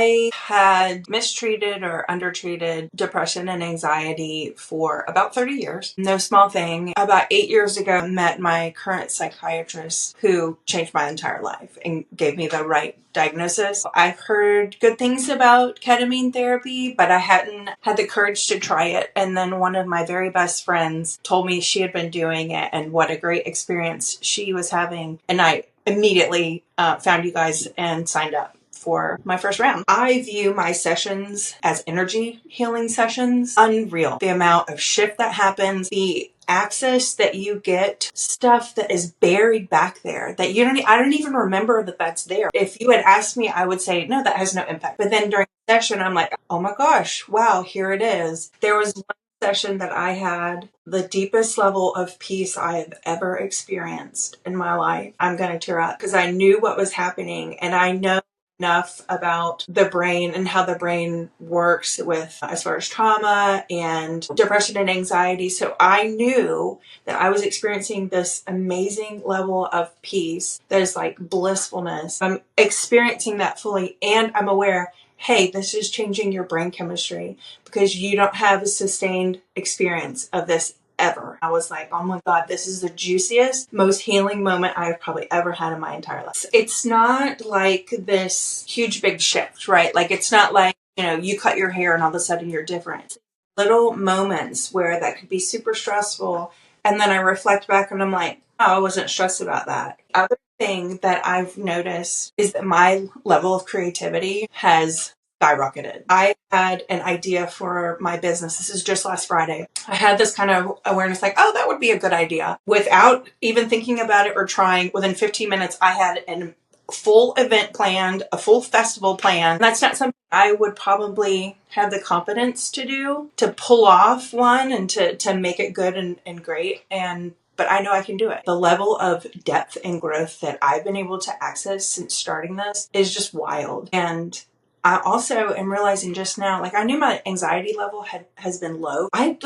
I had mistreated or undertreated depression and anxiety for about 30 years. No small thing. About 8 years ago, I met my current psychiatrist who changed my entire life and gave me the right diagnosis. I've heard good things about ketamine therapy, but I hadn't had the courage to try it. And then one of my very best friends told me she had been doing it and what a great experience she was having. And I immediately found you guys and signed up for my first round. I view my sessions as energy healing sessions. Unreal. The amount of shift that happens, the access that you get, stuff that is buried back there that I don't even remember that that's there. If you had asked me, I would say, no, that has no impact. But then during the session, I'm like, oh my gosh, wow, here it is. There was one session that I had the deepest level of peace I have ever experienced in my life. I'm going to tear up because I knew what was happening, and I know enough about the brain and how the brain works with as far as trauma and depression and anxiety. So I knew that I was experiencing this amazing level of peace that is like blissfulness. I'm experiencing that fully, and I'm aware, hey, this is changing your brain chemistry because you don't have a sustained experience of this ever. I was like, oh my God, this is the juiciest, most healing moment I've probably ever had in my entire life. It's not like this huge big shift, right? Like it's not like, you cut your hair and all of a sudden you're different. Little moments where that could be super stressful. And then I reflect back and I'm like, oh, I wasn't stressed about that. Other thing that I've noticed is that my level of creativity has skyrocketed. I had an idea for my business. This is just last Friday. I had this kind of awareness like, oh, that would be a good idea. Without even thinking about it or trying, within 15 minutes, I had a full event planned, a full festival planned. That's not something I would probably have the confidence to do, to pull off one and to make it good and great. But I know I can do it. The level of depth and growth that I've been able to access since starting this is just wild. And I also am realizing just now, like I knew my anxiety level has been low. I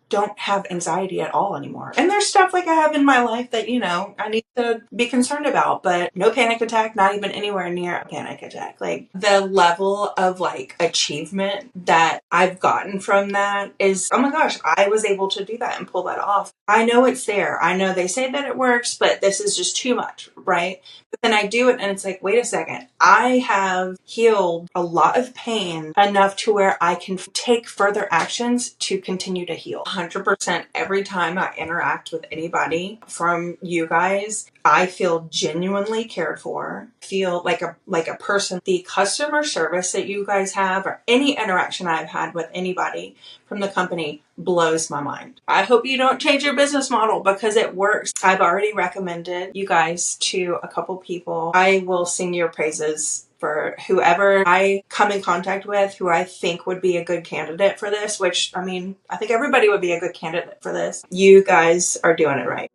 don't have anxiety at all anymore. And there's stuff like I have in my life that, I need to be concerned about, but no panic attack, not even anywhere near a panic attack. Like the level of achievement that I've gotten from that is, oh my gosh, I was able to do that and pull that off. I know it's there. I know they say that it works, but this is just too much, right? But then I do it and it's like, wait a second. I have healed a lot of pain enough to where I can take further actions to continue to heal. 100% every time I interact with anybody from you guys, I feel genuinely cared for, feel like a person. The customer service that you guys have or any interaction I've had with anybody from the company blows my mind. I hope you don't change your business model because it works. I've already recommended you guys to a couple people. I will sing your praises for whoever I come in contact with who I think would be a good candidate for this, which I think everybody would be a good candidate for this. You guys are doing it right.